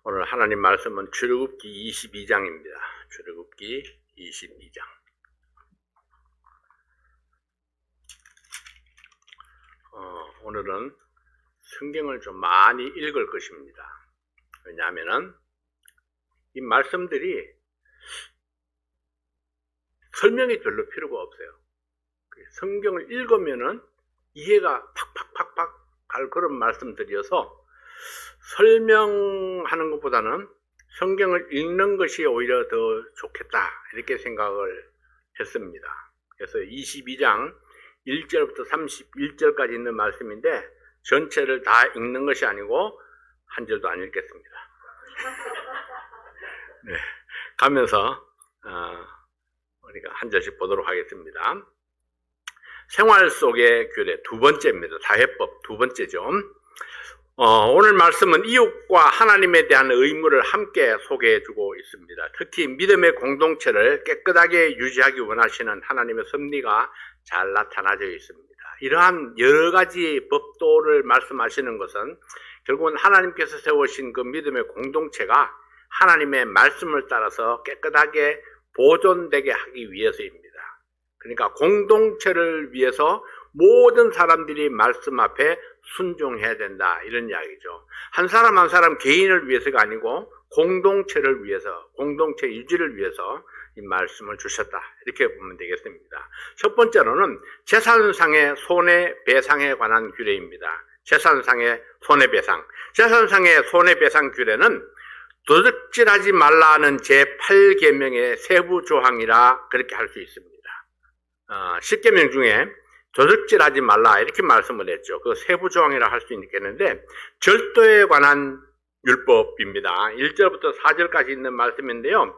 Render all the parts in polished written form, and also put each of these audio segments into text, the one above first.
오늘 하나님 말씀은 출애굽기 22장입니다. 출애굽기 22장. 오늘은 성경을 좀 많이 읽을 것입니다. 왜냐하면은 이 말씀들이 설명이 별로 필요가 없어요. 성경을 읽으면은 이해가 팍팍팍팍 갈 그런 말씀들이어서 설명하는 것보다는 성경을 읽는 것이 오히려 더 좋겠다, 이렇게 생각을 했습니다. 그래서 22장 1절부터 31절까지 있는 말씀인데 전체를 다 읽는 것이 아니고 한 절도 안 읽겠습니다. 네, 가면서 우리가 한 절씩 보도록 하겠습니다. 생활 속의 규례 두 번째입니다. 다해법 두 번째죠. 오늘 말씀은 이웃과 하나님에 대한 의무를 함께 소개해주고 있습니다. 특히 믿음의 공동체를 깨끗하게 유지하기 원하시는 하나님의 섭리가 잘 나타나져 있습니다. 이러한 여러 가지 법도를 말씀하시는 것은 결국은 하나님께서 세우신 그 믿음의 공동체가 하나님의 말씀을 따라서 깨끗하게 보존되게 하기 위해서입니다. 그러니까 공동체를 위해서 모든 사람들이 말씀 앞에 순종해야 된다, 이런 이야기죠. 한 사람 한 사람 개인을 위해서가 아니고 공동체를 위해서, 공동체 유지를 위해서 이 말씀을 주셨다, 이렇게 보면 되겠습니다. 첫 번째로는 재산상의 손해배상에 관한 규례입니다. 재산상의 손해배상. 재산상의 손해배상 규례는 도둑질하지 말라는 제8계명의 세부 조항이라 그렇게 할 수 있습니다. 10계명 중에 도둑질하지 말라, 이렇게 말씀을 했죠. 그 세부 조항이라 할 수 있겠는데 절도에 관한 율법입니다. 1절부터 4절까지 있는 말씀인데요.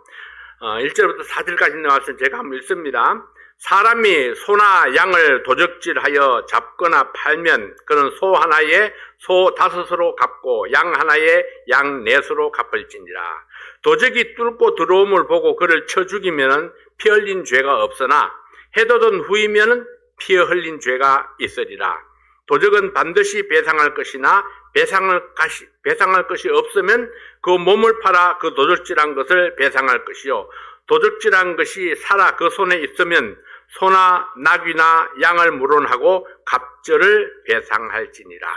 1절부터 4절까지 있는 말씀 제가 한번 읽습니다. 사람이 소나 양을 도적질하여 잡거나 팔면 그는 소 하나에 소 5으로 갚고 양 하나에 양 4으로 갚을지니라. 도적이 뚫고 들어옴을 보고 그를 쳐 죽이면 피 흘린 죄가 없으나 해돋은 후이면 피 흘린 죄가 있으리라. 도적은 반드시 배상할 것이나 배상할 것이 없으면 그 몸을 팔아 그 도적질한 것을 배상할 것이요, 도적질한 것이 살아 그 손에 있으면 소나 나귀나 양을 물론하고 갑절을 배상할지니라.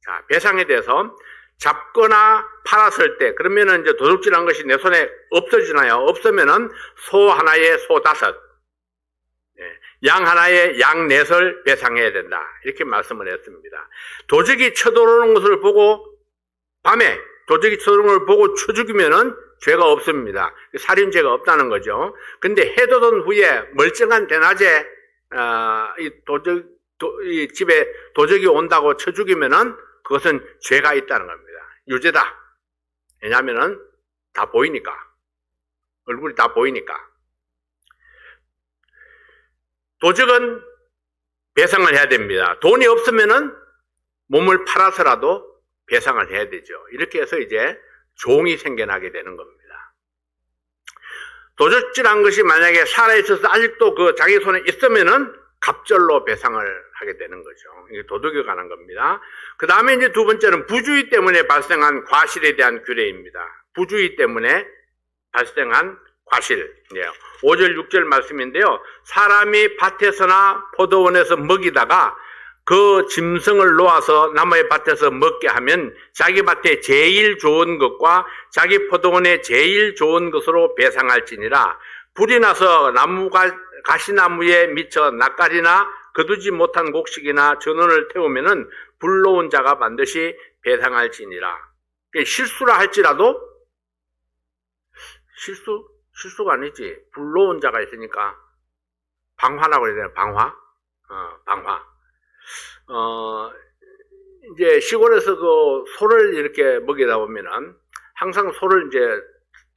자, 배상에 대해서 잡거나 팔았을 때, 그러면은 이제 도둑질한 것이 내 손에 없어지나요? 없으면은 소 하나에 소 5, 양 하나에 양 4을 배상해야 된다, 이렇게 말씀을 했습니다. 도적이 쳐들어오는 것을 보고, 밤에 도적이 쳐들어오는 것을 보고 쳐 죽이면은 죄가 없습니다. 살인죄가 없다는 거죠. 근데 해돋은 후에 멀쩡한 대낮에 이 집에 도적이 온다고 쳐 죽이면은 그것은 죄가 있다는 겁니다. 유죄다. 왜냐하면은 다 보이니까, 얼굴이 다 보이니까. 도적은 배상을 해야 됩니다. 돈이 없으면은 몸을 팔아서라도 배상을 해야 되죠. 이렇게 해서 이제 종이 생겨나게 되는 겁니다. 도적질한 것이 만약에 살아있어서 아직도 그 자기 손에 있으면은 갑절로 배상을 하게 되는 거죠. 이게 도덕에 관한 겁니다. 그 다음에 이제 두 번째는 부주의 때문에 발생한 과실에 대한 규례입니다. 부주의 때문에 발생한 과실. 5절, 6절 말씀인데요. 사람이 밭에서나 포도원에서 먹이다가 그 짐승을 놓아서 남의 밭에서 먹게 하면 자기 밭에 제일 좋은 것과 자기 포도원에 제일 좋은 것으로 배상할지니라. 불이 나서 가시나무에 미쳐 낯가리나 거두지 못한 곡식이나 전원을 태우면은 불러온 자가 반드시 배상할지니라. 실수라 할지라도, 실수가 아니지, 불러온 자가 있으니까 방화라고 해야 되나? 방화. 이제 시골에서 그 소를 이렇게 먹이다 보면은 항상 소를 이제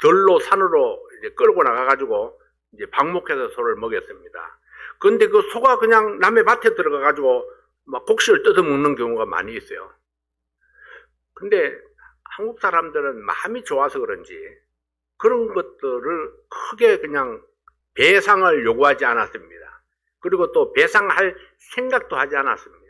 들로 산으로 이제 끌고 나가가지고 이제 방목해서 소를 먹였습니다. 그런데 그 소가 그냥 남의 밭에 들어가가지고 막 곡식을 뜯어먹는 경우가 많이 있어요. 근데 한국 사람들은 마음이 좋아서 그런지 그런 것들을 크게 그냥 배상을 요구하지 않았습니다. 그리고 또 배상할 생각도 하지 않았습니다.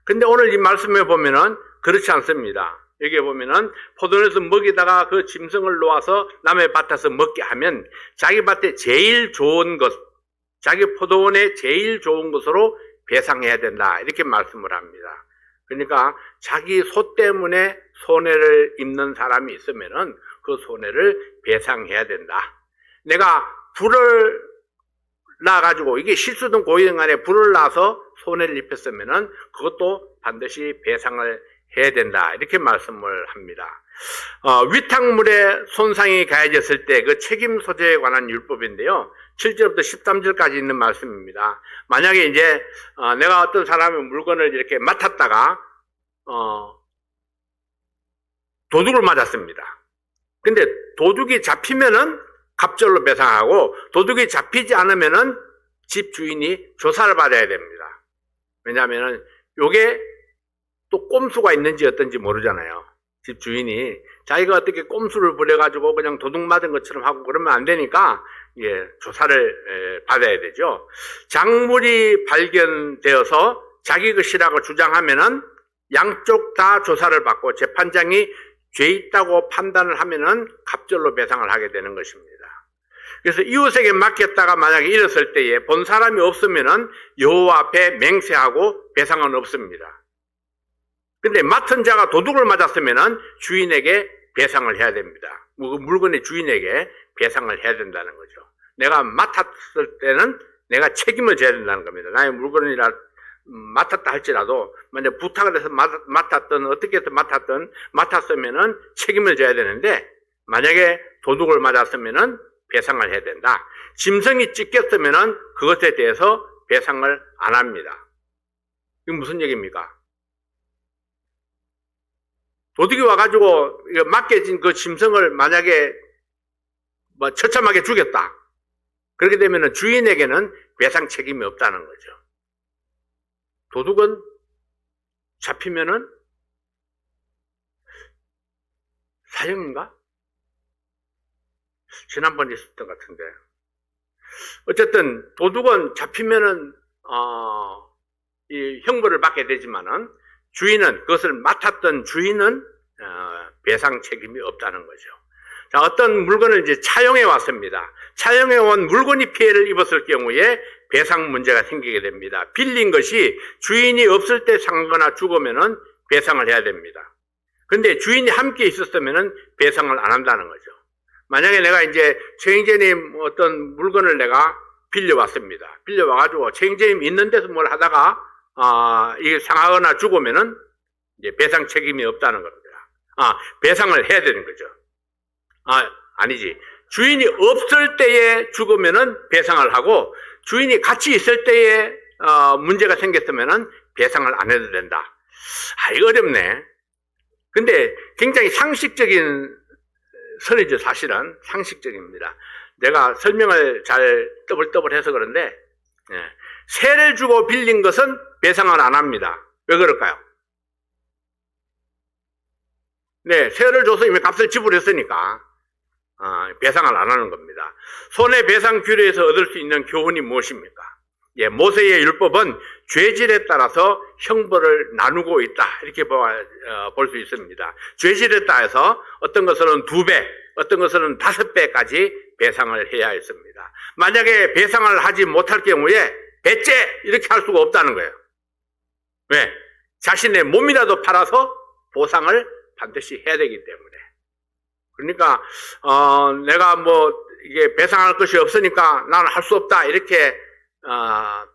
근데 오늘 이 말씀에 보면은 그렇지 않습니다. 여기에 보면은 포도원에서 먹이다가 그 짐승을 놓아서 남의 밭에서 먹게 하면 자기 밭에 제일 좋은 것, 자기 포도원에 제일 좋은 것으로 배상해야 된다. 이렇게 말씀을 합니다. 그러니까 자기 소 때문에 손해를 입는 사람이 있으면은 그 손해를 배상해야 된다. 내가 불을 놔가지고 이게 실수든 고의든 간에 불을 놔서 손해를 입혔으면은 그것도 반드시 배상을 해야 된다. 이렇게 말씀을 합니다. 위탁물에 손상이 가해졌을 때 그 책임 소재에 관한 율법인데요. 7절부터 13절까지 있는 말씀입니다. 만약에 이제 내가 어떤 사람의 물건을 이렇게 맡았다가 도둑을 맞았습니다. 근데 도둑이 잡히면은 갑절로 배상하고 도둑이 잡히지 않으면은 집 주인이 조사를 받아야 됩니다. 왜냐하면은 요게 또 꼼수가 있는지 어떤지 모르잖아요. 집 주인이 자기가 어떻게 꼼수를 부려가지고 그냥 도둑 맞은 것처럼 하고 그러면 안 되니까 조사를 받아야 되죠. 작물이 발견되어서 자기 것이라고 주장하면은 양쪽 다 조사를 받고 재판장이 죄 있다고 판단을 하면은 갑절로 배상을 하게 되는 것입니다. 그래서 이웃에게 맡겼다가 만약에 잃었을 때에 본 사람이 없으면은 여호와 앞에 맹세하고 배상은 없습니다. 근데 맡은 자가 도둑을 맞았으면은 주인에게 배상을 해야 됩니다. 물건의 주인에게 배상을 해야 된다는 거죠. 내가 맡았을 때는 내가 책임을 져야 된다는 겁니다. 나의 물건이라 맡았다 할지라도 만약 부탁을 해서 맡았든 어떻게 해서 맡았으면은 책임을 져야 되는데 만약에 도둑을 맞았으면은 배상을 해야 된다. 짐승이 찢겼으면은 그것에 대해서 배상을 안 합니다. 이게 무슨 얘기입니까? 도둑이 와가지고 맡겨진 그 짐승을 만약에 처참하게 죽였다. 그렇게 되면은 주인에게는 배상 책임이 없다는 거죠. 도둑은 잡히면은 사형인가? 지난번에 있었던 것 같은데. 어쨌든 도둑은 잡히면은 이 형벌을 받게 되지만은 주인은 그것을 맡았던 주인은 배상 책임이 없다는 거죠. 자, 어떤 물건을 이제 차용해 왔습니다. 차용해 온 물건이 피해를 입었을 경우에 배상 문제가 생기게 됩니다. 빌린 것이 주인이 없을 때 상거나 죽으면은 배상을 해야 됩니다. 근데 주인이 함께 있었으면은 배상을 안 한다는 거죠. 만약에 내가 이제 최영재님 어떤 물건을 내가 빌려왔습니다. 빌려와가지고 최영재님 있는 데서 뭘 하다가 이게 상하거나 죽으면은 이제 배상 책임이 없다는 겁니다. 배상을 해야 되는 거죠. 아니지. 주인이 없을 때에 죽으면은 배상을 하고 주인이 같이 있을 때에 문제가 생겼으면은 배상을 안 해도 된다. 이거 어렵네. 근데 굉장히 상식적인 선이죠. 사실은 상식적입니다. 내가 설명을 잘 떠벌떠벌해서 그런데 세를 주고 빌린 것은 배상을 안 합니다. 왜 그럴까요? 네, 세를 줘서 이미 값을 지불했으니까 배상을 안 하는 겁니다. 손해배상 규례에서 얻을 수 있는 교훈이 무엇입니까? 모세의 율법은 죄질에 따라서 형벌을 나누고 있다. 이렇게 볼 수 있습니다. 죄질에 따라서 어떤 것은 2배, 어떤 것은 5배까지 배상을 해야 했습니다. 만약에 배상을 하지 못할 경우에 배째 이렇게 할 수가 없다는 거예요. 왜? 자신의 몸이라도 팔아서 보상을 반드시 해야 되기 때문에. 그러니까 내가 이게 배상할 것이 없으니까 나는 할 수 없다 이렇게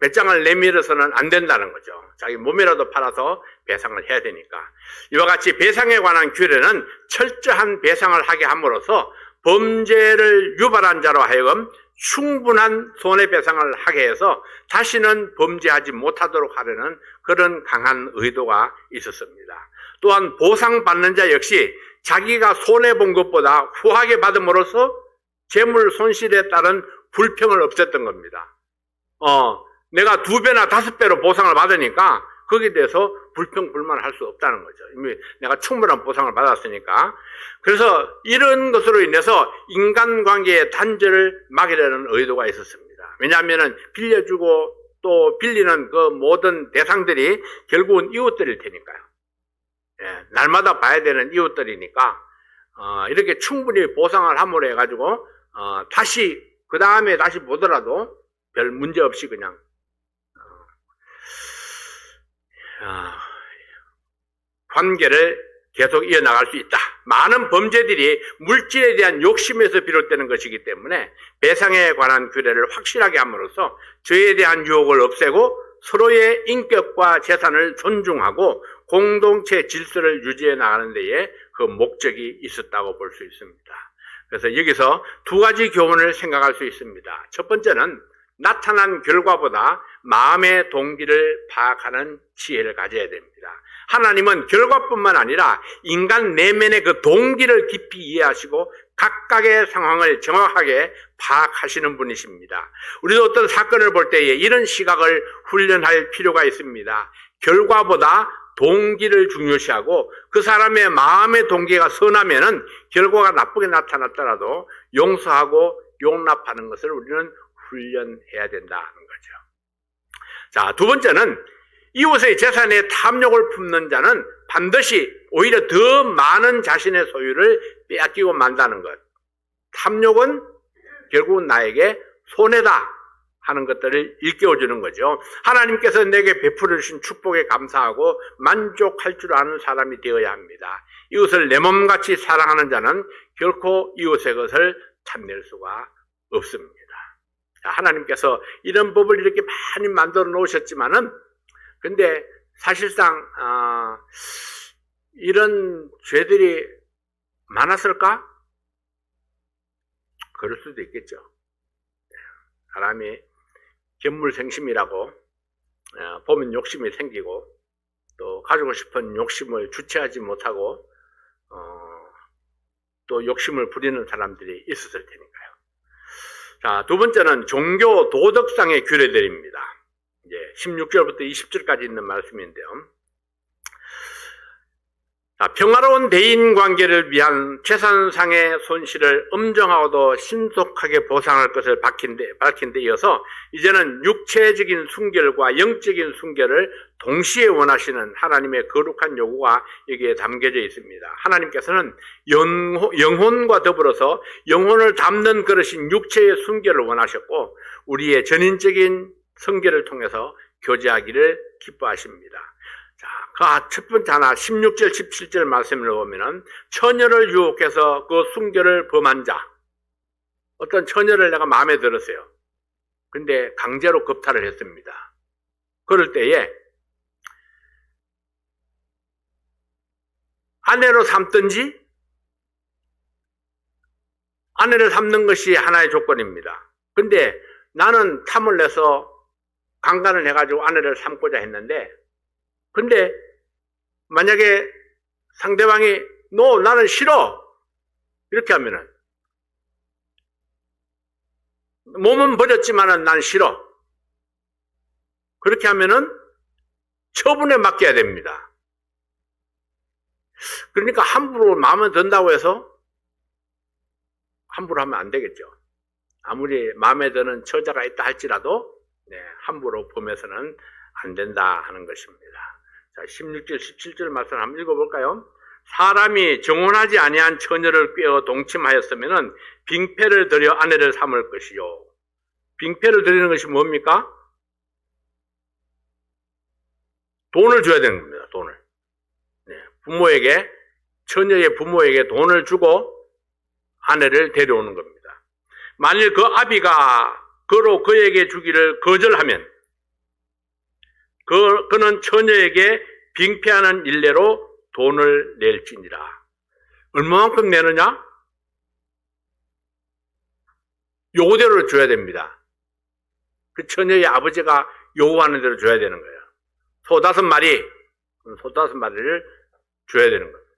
배짱을 내밀어서는 안 된다는 거죠. 자기 몸이라도 팔아서 배상을 해야 되니까. 이와 같이 배상에 관한 규례는 철저한 배상을 하게 함으로써 범죄를 유발한 자로 하여금 충분한 손해배상을 하게 해서 다시는 범죄하지 못하도록 하려는 그런 강한 의도가 있었습니다. 또한 보상받는 자 역시 자기가 손해본 것보다 후하게 받음으로써 재물 손실에 따른 불평을 없앴던 겁니다. 내가 2배나 5배로 보상을 받으니까 거기에 대해서 불평, 불만을 할 수 없다는 거죠. 이미 내가 충분한 보상을 받았으니까. 그래서 이런 것으로 인해서 인간관계의 단절을 막으려는 의도가 있었습니다. 왜냐하면 빌려주고 또 빌리는 그 모든 대상들이 결국은 이웃들일 테니까요. 날마다 봐야 되는 이웃들이니까 이렇게 충분히 보상을 함으로 해가지고 다시 그 다음에 다시 보더라도 별 문제 없이 그냥 관계를 계속 이어나갈 수 있다. 많은 범죄들이 물질에 대한 욕심에서 비롯되는 것이기 때문에 배상에 관한 규례를 확실하게 함으로써 죄에 대한 유혹을 없애고 서로의 인격과 재산을 존중하고 공동체 질서를 유지해 나가는 데에 그 목적이 있었다고 볼 수 있습니다. 그래서 여기서 두 가지 교훈을 생각할 수 있습니다. 첫 번째는 나타난 결과보다 마음의 동기를 파악하는 지혜를 가져야 됩니다. 하나님은 결과뿐만 아니라 인간 내면의 그 동기를 깊이 이해하시고 각각의 상황을 정확하게 파악하시는 분이십니다. 우리도 어떤 사건을 볼 때에 이런 시각을 훈련할 필요가 있습니다. 결과보다 동기를 중요시하고 그 사람의 마음의 동기가 선하면은 결과가 나쁘게 나타났더라도 용서하고 용납하는 것을 우리는 훈련해야 된다는 거죠. 자, 두 번째는 이웃의 재산에 탐욕을 품는 자는 반드시 오히려 더 많은 자신의 소유를 빼앗기고 만다는 것. 탐욕은 결국은 나에게 손해다 하는 것들을 일깨워주는 거죠. 하나님께서 내게 베풀어 주신 축복에 감사하고 만족할 줄 아는 사람이 되어야 합니다. 이웃을 내 몸같이 사랑하는 자는 결코 이웃의 것을 탐낼 수가 없습니다. 하나님께서 이런 법을 이렇게 많이 만들어 놓으셨지만은 근데 사실상 이런 죄들이 많았을까? 그럴 수도 있겠죠. 사람이 견물생심이라고 보면 욕심이 생기고 또 가지고 싶은 욕심을 주체하지 못하고 또 욕심을 부리는 사람들이 있었을 테니까요. 자, 두 번째는 종교 도덕상의 규례들입니다. 이제 16절부터 20절까지 있는 말씀인데요. 자, 평화로운 대인 관계를 위한 재산상의 손실을 엄정하고도 신속하게 보상할 것을 밝힌 데 이어서 이제는 육체적인 순결과 영적인 순결을 동시에 원하시는 하나님의 거룩한 요구가 여기에 담겨져 있습니다. 하나님께서는 영혼과 더불어서 영혼을 담는 그릇인 육체의 순결을 원하셨고 우리의 전인적인 성결을 통해서 교제하기를 기뻐하십니다. 자, 첫 번째 하나 16절 17절 말씀을 보면은 처녀를 유혹해서 그 순결을 범한 자, 어떤 처녀를 내가 마음에 들었어요. 근데 강제로 겁탈을 했습니다. 그럴 때에 아내로 삼든지 아내를 삼는 것이 하나의 조건입니다. 근데 나는 탐을 내서 강간을 해가지고 아내를 삼고자 했는데 근데 만약에 상대방이 나는 싫어 이렇게 하면은 몸은 버렸지만은 난 싫어 그렇게 하면은 처분에 맡겨야 됩니다. 그러니까 함부로 마음에 든다고 해서 함부로 하면 안 되겠죠. 아무리 마음에 드는 처자가 있다 할지라도 함부로 범해서는 안 된다 하는 것입니다. 자, 16절, 17절 말씀 한번 읽어볼까요? 사람이 정혼하지 아니한 처녀를 꿰어 동침하였으면은 빙패를 들여 아내를 삼을 것이요. 빙패를 드리는 것이 뭡니까? 돈을 줘야 되는 겁니다. 돈을. 부모에게, 처녀의 부모에게 돈을 주고 아내를 데려오는 겁니다. 만일 그 아비가 그로 그에게 주기를 거절하면 그는 처녀에게 빙패하는 일례로 돈을 낼지니라. 얼마만큼 내느냐? 요구대로 줘야 됩니다. 그 처녀의 아버지가 요구하는 대로 줘야 되는 거예요. 소 5마리, 소 5마리를 줘야 되는 겁니다.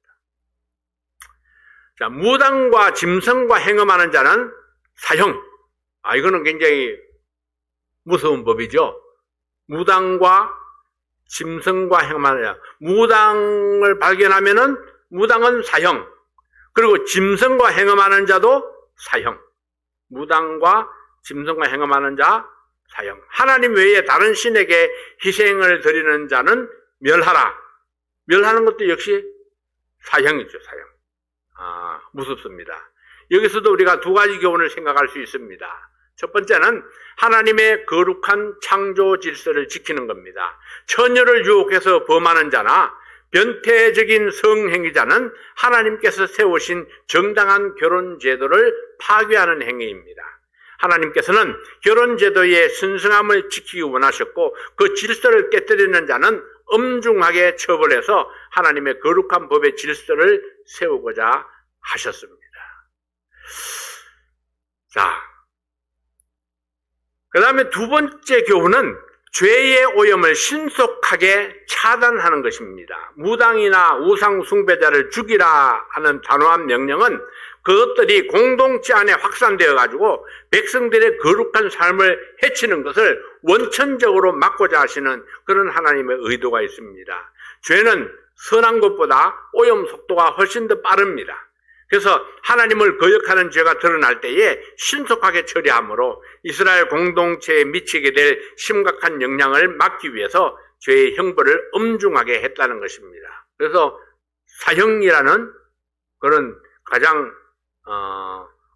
자, 무당과 짐승과 행음하는 자는 사형. 이거는 굉장히 무서운 법이죠. 무당과 짐승과 행음하는 자. 무당을 발견하면은 무당은 사형. 그리고 짐승과 행음하는 자도 사형. 무당과 짐승과 행음하는 자 사형. 하나님 외에 다른 신에게 희생을 드리는 자는 멸하라. 멸하는 것도 역시 사형이죠, 사형. 무섭습니다. 여기서도 우리가 두 가지 교훈을 생각할 수 있습니다. 첫 번째는 하나님의 거룩한 창조 질서를 지키는 겁니다. 처녀를 유혹해서 범하는 자나 변태적인 성행위자는 하나님께서 세우신 정당한 결혼 제도를 파괴하는 행위입니다. 하나님께서는 결혼 제도의 순수함을 지키기 원하셨고 그 질서를 깨뜨리는 자는 엄중하게 처벌해서 하나님의 거룩한 법의 질서를 세우고자 하셨습니다. 자, 그 다음에 두 번째 교훈은 죄의 오염을 신속하게 차단하는 것입니다. 무당이나 우상 숭배자를 죽이라 하는 단호한 명령은 그것들이 공동체 안에 확산되어 가지고 백성들의 거룩한 삶을 해치는 것을 원천적으로 막고자 하시는 그런 하나님의 의도가 있습니다. 죄는 선한 것보다 오염 속도가 훨씬 더 빠릅니다. 그래서 하나님을 거역하는 죄가 드러날 때에 신속하게 처리하므로 이스라엘 공동체에 미치게 될 심각한 영향을 막기 위해서 죄의 형벌을 엄중하게 했다는 것입니다. 그래서 사형이라는 그런 가장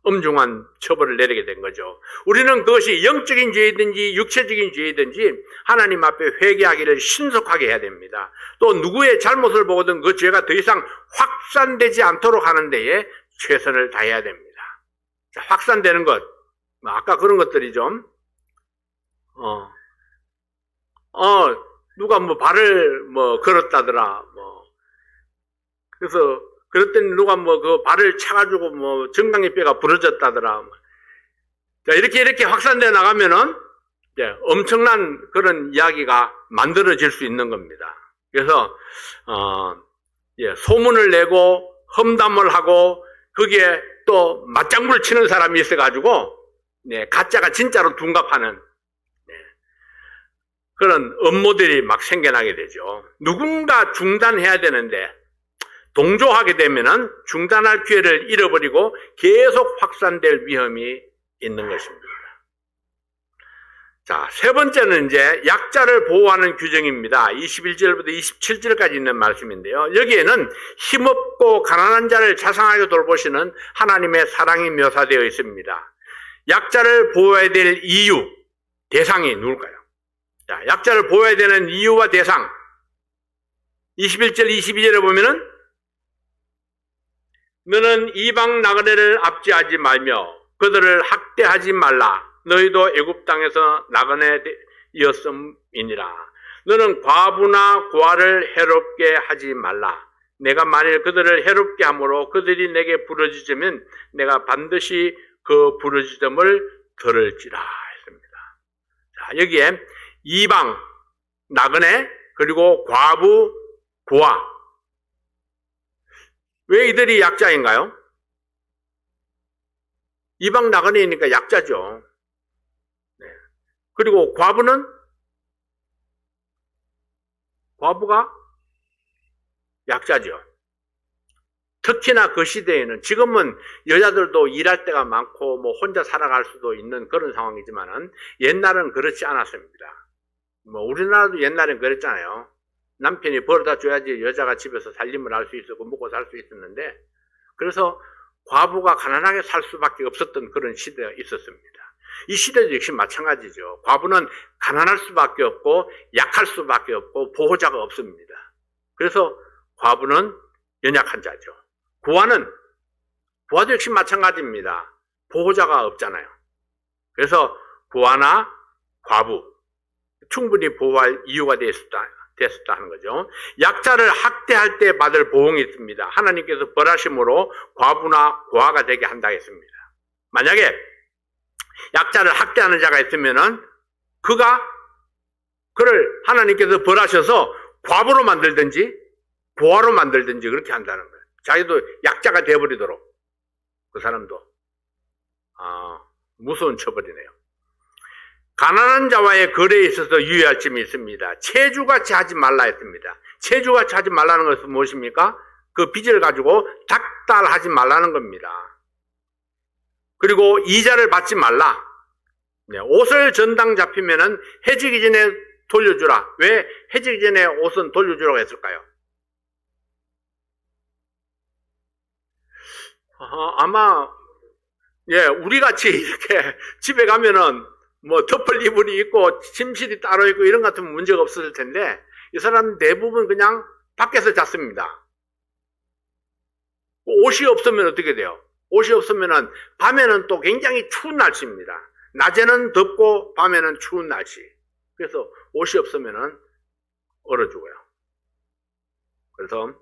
엄중한 처벌을 내리게 된 거죠. 우리는 그것이 영적인 죄이든지 육체적인 죄이든지 하나님 앞에 회개하기를 신속하게 해야 됩니다. 또 누구의 잘못을 보거든 그 죄가 더 이상 확산되지 않도록 하는 데에 최선을 다해야 됩니다. 자, 확산되는 것, 아까 그런 것들이 좀 누가 뭐 발을 뭐 걸었다더라, 그래서 그랬더니 누가 뭐 그 발을 차가지고 뭐 정강이 뼈가 부러졌다더라. 자, 이렇게 확산되어 나가면은 엄청난 그런 이야기가 만들어질 수 있는 겁니다. 그래서 소문을 내고 험담을 하고 거기에 또 맞장구를 치는 사람이 있어가지고 가짜가 진짜로 둔갑하는 그런 음모들이 막 생겨나게 되죠. 누군가 중단해야 되는데 동조하게 되면은 중단할 기회를 잃어버리고 계속 확산될 위험이 있는 것입니다. 자, 세 번째는 이제 약자를 보호하는 규정입니다. 21절부터 27절까지 있는 말씀인데요. 여기에는 힘없고 가난한 자를 자상하게 돌보시는 하나님의 사랑이 묘사되어 있습니다. 약자를 보호해야 될 이유, 대상이 누굴까요? 자, 약자를 보호해야 되는 이유와 대상. 21절, 22절에 보면은 너는 이방 나그네를 압제하지 말며 그들을 학대하지 말라. 너희도 애굽 땅에서 나그네였음이니라. 너는 과부나 고아를 해롭게 하지 말라. 내가 만일 그들을 해롭게 함으로 그들이 내게 부르짖으면 내가 반드시 그 부르짖음을 들을지라 했습니다. 자, 여기에 이방 나그네 그리고 과부 고아, 왜 이들이 약자인가요? 이방 나그네이니까 약자죠. 그리고 과부가 약자죠. 특히나 그 시대에는, 지금은 여자들도 일할 때가 많고 뭐 혼자 살아갈 수도 있는 그런 상황이지만은 옛날은 그렇지 않았습니다. 뭐 우리나라도 옛날엔 그랬잖아요. 남편이 벌어다 줘야지 여자가 집에서 살림을 할 수 있었고 먹고 살 수 있었는데, 그래서 과부가 가난하게 살 수밖에 없었던 그런 시대가 있었습니다. 이 시대도 역시 마찬가지죠. 과부는 가난할 수밖에 없고 약할 수밖에 없고 보호자가 없습니다. 그래서 과부는 연약한 자죠. 고아도 역시 마찬가지입니다. 보호자가 없잖아요. 그래서 고아나 과부 충분히 보호할 이유가 됐었다 하는 거죠. 약자를 학대할 때 받을 보응이 있습니다. 하나님께서 벌하심으로 과부나 고아가 되게 한다 했습니다. 만약에 약자를 학대하는 자가 있으면은 그를 하나님께서 벌하셔서 과부로 만들든지 고아로 만들든지 그렇게 한다는 거예요. 자기도 약자가 되어버리도록. 그 사람도 무서운 처벌이네요. 가난한 자와의 거래에 있어서 유의할 점이 있습니다. 체주같이 하지 말라 했습니다. 체주같이 하지 말라는 것은 무엇입니까? 그 빚을 가지고 닥달하지 말라는 겁니다. 그리고 이자를 받지 말라. 옷을 전당 잡히면은 해지기 전에 돌려주라. 왜 해지기 전에 옷은 돌려주라고 했을까요? 아마, 예, 우리 같이 이렇게 집에 가면은 뭐 덮을 이불이 있고 침실이 따로 있고 이런 것 같으면 문제가 없었을 텐데 이 사람 대부분 그냥 밖에서 잤습니다. 옷이 없으면 어떻게 돼요? 옷이 없으면은 밤에는 또 굉장히 추운 날씨입니다. 낮에는 덥고 밤에는 추운 날씨. 그래서 옷이 없으면은 얼어 죽어요. 그래서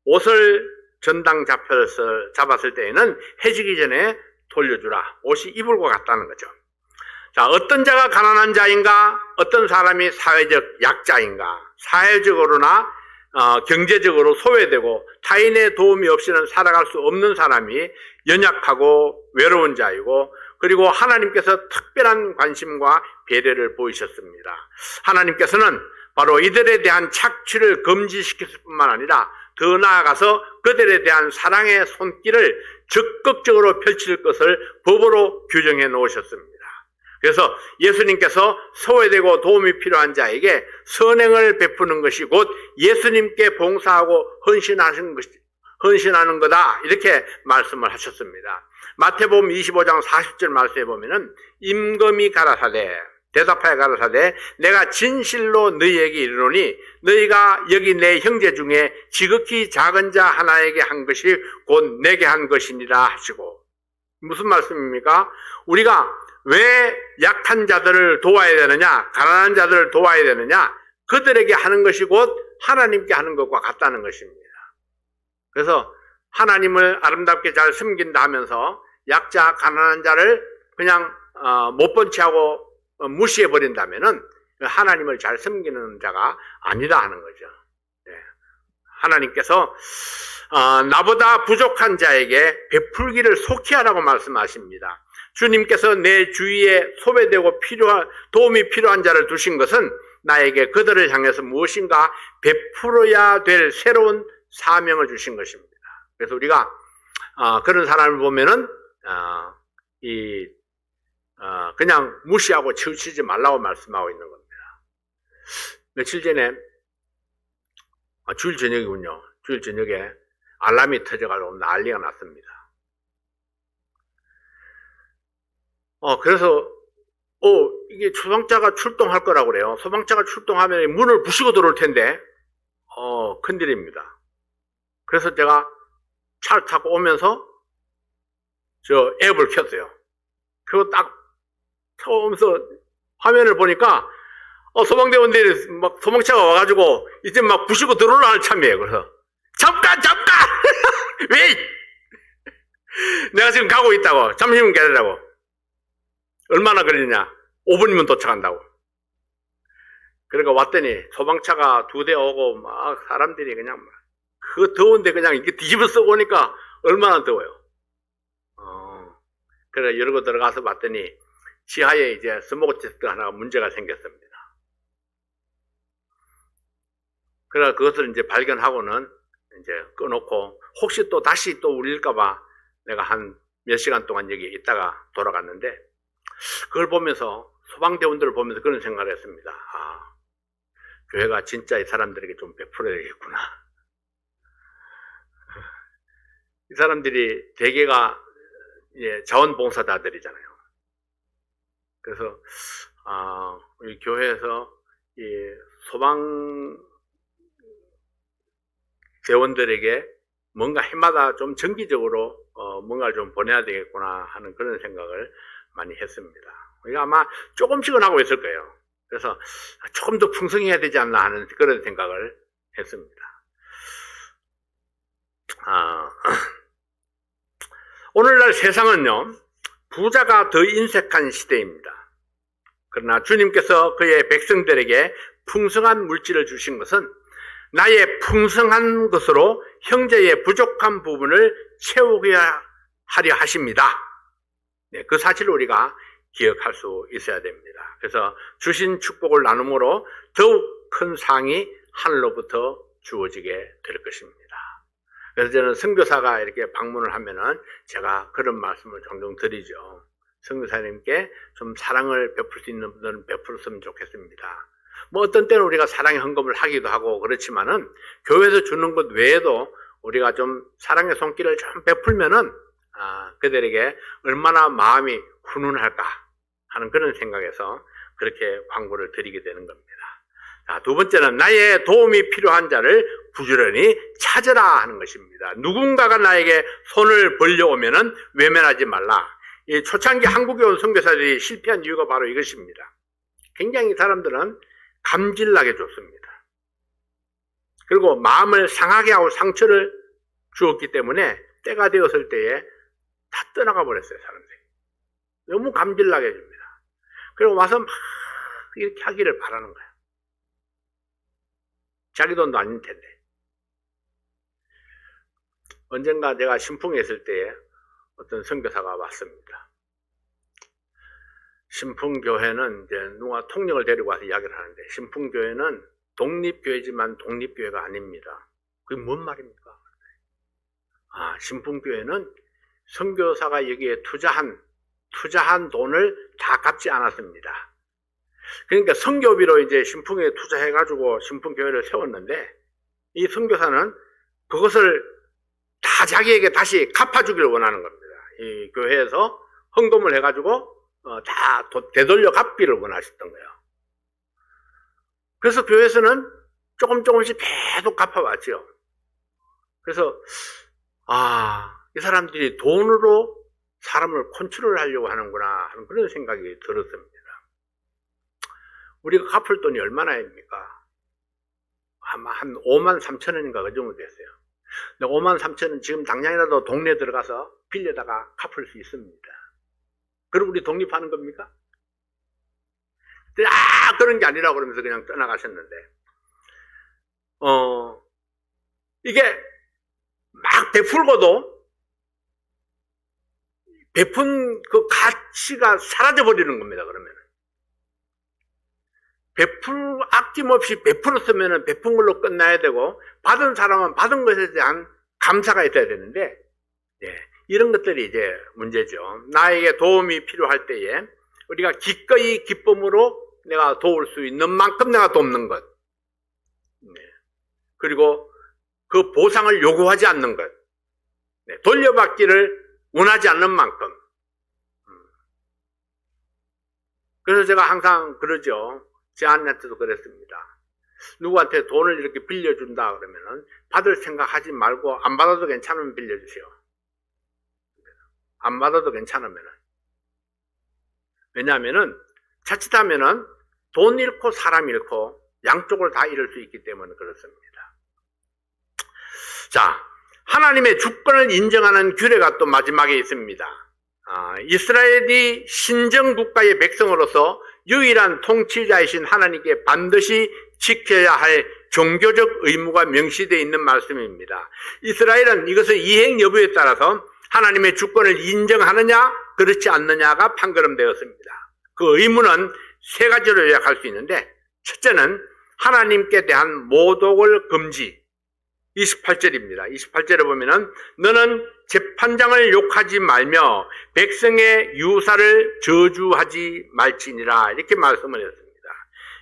옷을 전당 잡았을 때에는 해지기 전에 돌려주라. 옷이 이불과 같다는 거죠. 자, 어떤 자가 가난한 자인가? 어떤 사람이 사회적 약자인가? 사회적으로나 경제적으로 소외되고 타인의 도움이 없이는 살아갈 수 없는 사람이 연약하고 외로운 자이고 그리고 하나님께서 특별한 관심과 배려를 보이셨습니다. 하나님께서는 바로 이들에 대한 착취를 금지시켰을 뿐만 아니라 더 나아가서 그들에 대한 사랑의 손길을 적극적으로 펼칠 것을 법으로 규정해 놓으셨습니다. 그래서 예수님께서 소외되고 도움이 필요한 자에게 선행을 베푸는 것이 곧 예수님께 봉사하고 헌신하는 거다 이렇게 말씀을 하셨습니다. 마태복음 25장 40절 말씀에 보면은 임금이 가라사대 대답하여 가라사대 내가 진실로 너희에게 이르노니 너희가 여기 내 형제 중에 지극히 작은 자 하나에게 한 것이 곧 내게 한 것이니라 하시고 무슨 말씀입니까? 우리가 왜 약한 자들을 도와야 되느냐 가난한 자들을 도와야 되느냐 그들에게 하는 것이 곧 하나님께 하는 것과 같다는 것입니다. 그래서 하나님을 아름답게 잘 섬긴다 하면서 약자 가난한 자를 그냥 못 본 채하고 무시해 버린다면은 하나님을 잘 섬기는 자가 아니다 하는 거죠. 네. 하나님께서 나보다 부족한 자에게 베풀기를 속히 하라고 말씀하십니다. 주님께서 내 주위에 소외되고 도움이 필요한 자를 두신 것은 나에게 그들을 향해서 무엇인가 베풀어야 될 새로운 사명을 주신 것입니다. 그래서 우리가 그런 사람을 보면은 그냥 무시하고 치우치지 말라고 말씀하고 있는 겁니다. 며칠 전에 주일 저녁이군요. 주일 저녁에 알람이 터져가지고 난리가 났습니다. 그래서 이게 소방차가 출동할 거라고 그래요. 소방차가 출동하면 문을 부수고 들어올 텐데 큰일입니다. 그래서 제가 차를 타고 오면서 저 앱을 켰어요. 그거 딱 처음서 화면을 보니까 소방대원들이 막 소방차가 와가지고 이제 막 부시고 들어오려 하는 참이에요. 그래서 잠깐 왜 내가 지금 가고 있다고 잠시만 기다리라고 얼마나 걸리냐 5분이면 도착한다고. 그러니까 왔더니 소방차가 2대 오고 막 사람들이 그냥 막 그 더운데 그냥 이렇게 뒤집어 쓰고 오니까 얼마나 더워요. 그래서 이러고 들어가서 봤더니 지하에 이제 스모그 테스트 하나가 문제가 생겼습니다. 그래서 그것을 이제 발견하고는 이제 꺼놓고 혹시 또 다시 또 울릴까봐 내가 한 몇 시간 동안 여기 있다가 돌아갔는데 그걸 보면서 소방대원들을 보면서 그런 생각을 했습니다. 교회가 진짜 이 사람들에게 좀 베풀어야 되겠구나. 이 사람들이 대개가 자원봉사자들이잖아요. 그래서 우리 교회에서 이 소방 대원들에게 뭔가 해마다 좀 정기적으로 뭔가를 좀 보내야 되겠구나 하는 그런 생각을 많이 했습니다. 우리가 아마 조금씩은 하고 있을 거예요. 그래서 조금 더 풍성해야 되지 않나 하는 그런 생각을 했습니다. 오늘날 세상은요, 부자가 더 인색한 시대입니다. 그러나 주님께서 그의 백성들에게 풍성한 물질을 주신 것은 나의 풍성한 것으로 형제의 부족한 부분을 채우게 하려 하십니다. 네, 그 사실을 우리가 기억할 수 있어야 됩니다. 그래서 주신 축복을 나눔으로 더욱 큰 상이 하늘로부터 주어지게 될 것입니다. 그래서 저는 선교사가 이렇게 방문을 하면은 제가 그런 말씀을 종종 드리죠. 선교사님께 좀 사랑을 베풀 수 있는 분들은 베풀었으면 좋겠습니다. 뭐 어떤 때는 우리가 사랑의 헌금을 하기도 하고 그렇지만은 교회에서 주는 것 외에도 우리가 좀 사랑의 손길을 좀 베풀면은 그들에게 얼마나 마음이 훈훈할까 하는 그런 생각에서 그렇게 광고를 드리게 되는 겁니다. 자, 두 번째는 나의 도움이 필요한 자를 부지런히 찾으라 하는 것입니다. 누군가가 나에게 손을 벌려오면은 외면하지 말라. 이 초창기 한국에 온 선교사들이 실패한 이유가 바로 이것입니다. 굉장히 사람들은 감질나게 줬습니다. 그리고 마음을 상하게 하고 상처를 주었기 때문에 때가 되었을 때에 다 떠나가 버렸어요, 사람들이. 너무 감질나게 줍니다. 그리고 와서 막 이렇게 하기를 바라는 거예요. 자기 돈도 아닐 텐데. 언젠가 제가 신풍에 있을 때에 어떤 선교사가 왔습니다. 신풍교회는 이제 누가 통역을 데리고 와서 이야기를 하는데, 신풍교회는 독립교회지만 독립교회가 아닙니다. 그게 뭔 말입니까? 신풍교회는 선교사가 여기에 투자한 돈을 다 갚지 않았습니다. 그러니까 선교비로 이제 신풍에 투자해가지고 신풍교회를 세웠는데, 이 선교사는 그것을 다 자기에게 다시 갚아주기를 원하는 겁니다. 이 교회에서 헌금을 해가지고 다 되돌려 갚기를 원하셨던 거예요. 그래서 교회에서는 조금씩 계속 갚아왔죠. 그래서 이 사람들이 돈으로 사람을 컨트롤 하려고 하는구나 하는 그런 생각이 들었습니다. 우리가 갚을 돈이 얼마나입니까? 아마 한 5만 3천 원인가 그 정도 됐어요. 근데 5만 3천 원 지금 당장이라도 동네 들어가서 빌려다가 갚을 수 있습니다. 그럼 우리 독립하는 겁니까? 그런 게 아니라고 그러면서 그냥 떠나가셨는데, 이게 막 베풀고도 베푼 그 가치가 사라져버리는 겁니다, 그러면. 아낌없이 베풀었으면 베푼 걸로 끝나야 되고, 받은 사람은 받은 것에 대한 감사가 있어야 되는데, 이런 것들이 이제 문제죠. 나에게 도움이 필요할 때에 우리가 기꺼이 기쁨으로 내가 도울 수 있는 만큼 내가 돕는 것. 그리고 그 보상을 요구하지 않는 것. 돌려받기를 원하지 않는 만큼. 그래서 제가 항상 그러죠. 제 아내한테도 그랬습니다. 누구한테 돈을 이렇게 빌려준다 그러면은 받을 생각하지 말고 안 받아도 괜찮으면 빌려주세요. 안 받아도 괜찮으면은. 왜냐하면은 자칫하면은 돈 잃고 사람 잃고 양쪽을 다 잃을 수 있기 때문에 그렇습니다. 자, 하나님의 주권을 인정하는 규례가 또 마지막에 있습니다. 이스라엘이 신정국가의 백성으로서 유일한 통치자이신 하나님께 반드시 지켜야 할 종교적 의무가 명시되어 있는 말씀입니다. 이스라엘은 이것을 이행 여부에 따라서 하나님의 주권을 인정하느냐 그렇지 않느냐가 판가름되었습니다. 그 의무는 세 가지로 요약할 수 있는데, 첫째는 하나님께 대한 모독을 금지. 28절입니다. 28절에 보면은 너는 재판장을 욕하지 말며 백성의 유사를 저주하지 말지니라, 이렇게 말씀을 했습니다.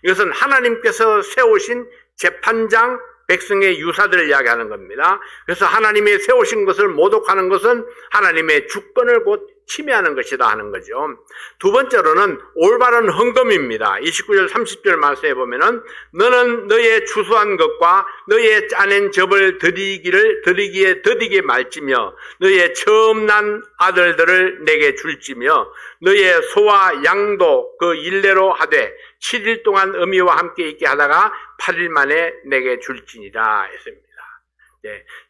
이것은 하나님께서 세우신 재판장, 백성의 유사들을 이야기하는 겁니다. 그래서 하나님의 세우신 것을 모독하는 것은 하나님의 주권을 곧 침해하는 것이다 하는 거죠. 두 번째로는 올바른 헌금입니다. 29절 30절 말씀에 보면은 너는 너의 추수한 것과 너의 짜낸 접을 드리기에 더디게 말지며 너의 처음 난 아들들을 내게 줄지며 너의 소와 양도 그 일례로 하되 7일 동안 어미와 함께 있게 하다가 8일 만에 내게 줄지니라 했습니다.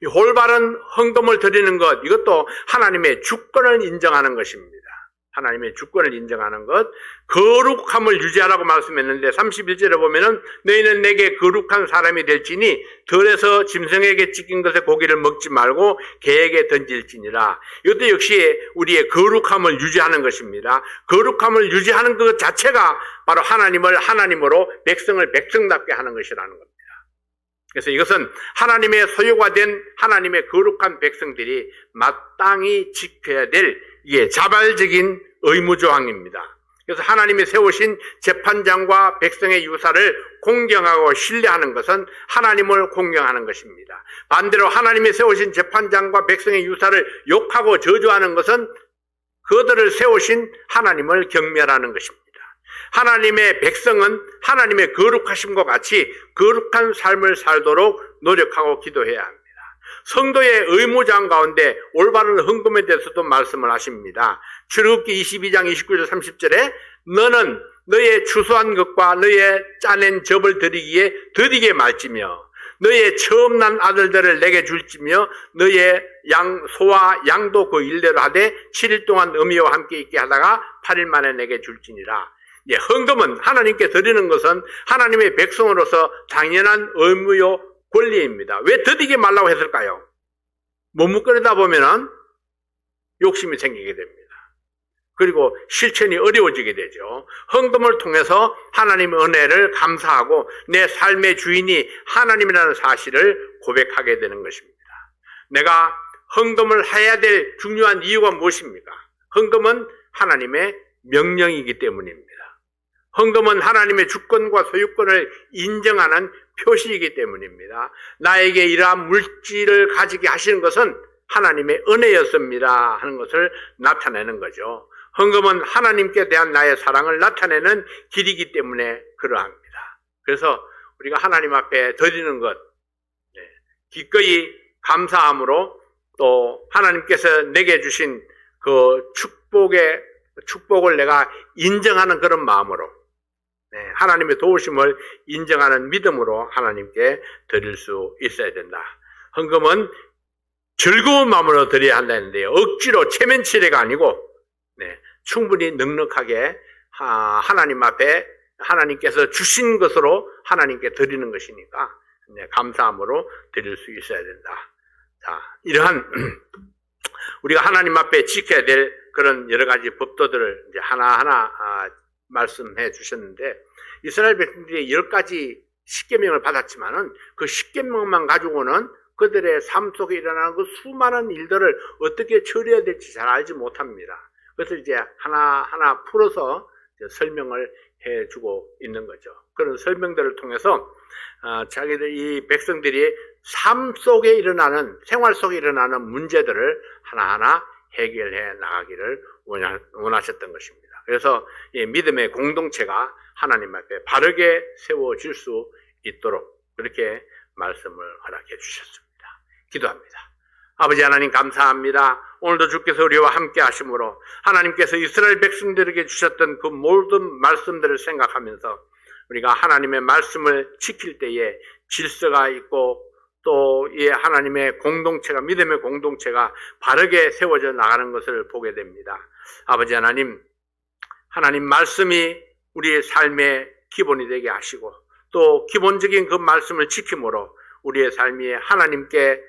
이 올바른 헌금을 드리는 것, 이것도 하나님의 주권을 인정하는 것입니다. 하나님의 주권을 인정하는 것, 거룩함을 유지하라고 말씀했는데 31절에 보면은 너희는 내게 거룩한 사람이 될지니 들에서 짐승에게 찢긴 것의 고기를 먹지 말고 개에게 던질지니라. 이것도 역시 우리의 거룩함을 유지하는 것입니다. 거룩함을 유지하는 것 자체가 바로 하나님을 하나님으로 백성을 백성답게 하는 것이라는 겁니다. 그래서 이것은 하나님의 소유가 된 하나님의 거룩한 백성들이 마땅히 지켜야 될 자발적인 의무조항입니다. 그래서 하나님이 세우신 재판장과 백성의 유사를 공경하고 신뢰하는 것은 하나님을 공경하는 것입니다. 반대로 하나님이 세우신 재판장과 백성의 유사를 욕하고 저주하는 것은 그들을 세우신 하나님을 경멸하는 것입니다. 하나님의 백성은 하나님의 거룩하심과 같이 거룩한 삶을 살도록 노력하고 기도해야 합니다. 성도의 의무장 가운데 올바른 헌금에 대해서도 말씀을 하십니다. 출애굽기 22장 29절 30절에 너는 너의 추수한 것과 너의 짜낸 접을 드리기에 더디게 말지며 너의 처음 난 아들들을 내게 줄지며 너의 소와 양도 그 일대로 하되 7일 동안 어미와 함께 있게 하다가 8일 만에 내게 줄지니라. 헌금은 하나님께 드리는 것은 하나님의 백성으로서 당연한 의무요 권리입니다. 왜 더디게 말라고 했을까요? 머뭇거리다 보면은 욕심이 생기게 됩니다. 그리고 실천이 어려워지게 되죠. 헌금을 통해서 하나님의 은혜를 감사하고 내 삶의 주인이 하나님이라는 사실을 고백하게 되는 것입니다. 내가 헌금을 해야 될 중요한 이유가 무엇입니까? 헌금은 하나님의 명령이기 때문입니다. 헌금은 하나님의 주권과 소유권을 인정하는 표시이기 때문입니다. 나에게 이러한 물질을 가지게 하시는 것은 하나님의 은혜였습니다 하는 것을 나타내는 거죠. 헌금은 하나님께 대한 나의 사랑을 나타내는 길이기 때문에 그러합니다. 그래서 우리가 하나님 앞에 드리는 것, 기꺼이 감사함으로 또 하나님께서 내게 주신 그 축복을 내가 인정하는 그런 마음으로, 하나님의 도우심을 인정하는 믿음으로 하나님께 드릴 수 있어야 된다. 헌금은 즐거운 마음으로 드려야 한다는데요. 억지로 체면치레가 아니고 충분히 넉넉하게 하나님 앞에 하나님께서 주신 것으로 하나님께 드리는 것이니까 감사함으로 드릴 수 있어야 된다. 자, 이러한 우리가 하나님 앞에 지켜야 될 그런 여러 가지 법도들을 이제 하나하나 말씀해 주셨는데, 이스라엘 백성들이 10가지 십계명을 받았지만은 그 십계명만 가지고는 그들의 삶 속에 일어나는 그 수많은 일들을 어떻게 처리해야 될지 잘 알지 못합니다. 그래서 이제 하나하나 풀어서 설명을 해주고 있는 거죠. 그런 설명들을 통해서 자기들 이 백성들이 삶 속에 일어나는, 생활 속에 일어나는 문제들을 하나하나 해결해 나가기를 원하셨던 것입니다. 그래서 이 믿음의 공동체가 하나님 앞에 바르게 세워질 수 있도록 그렇게 말씀을 허락해 주셨습니다. 기도합니다. 아버지 하나님 감사합니다. 오늘도 주께서 우리와 함께 하심으로 하나님께서 이스라엘 백성들에게 주셨던 그 모든 말씀들을 생각하면서 우리가 하나님의 말씀을 지킬 때에 질서가 있고 또 이 하나님의 공동체가, 믿음의 공동체가 바르게 세워져 나가는 것을 보게 됩니다. 아버지 하나님, 하나님 말씀이 우리의 삶의 기본이 되게 하시고 또 기본적인 그 말씀을 지킴으로 우리의 삶이 하나님께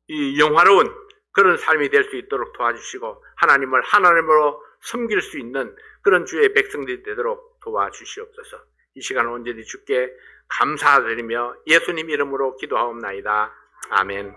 이 영화로운 그런 삶이 될 수 있도록 도와주시고 하나님을 하나님으로 섬길 수 있는 그런 주의 백성들이 되도록 도와주시옵소서. 이 시간 온전히 주께 감사드리며 예수님 이름으로 기도하옵나이다. 아멘.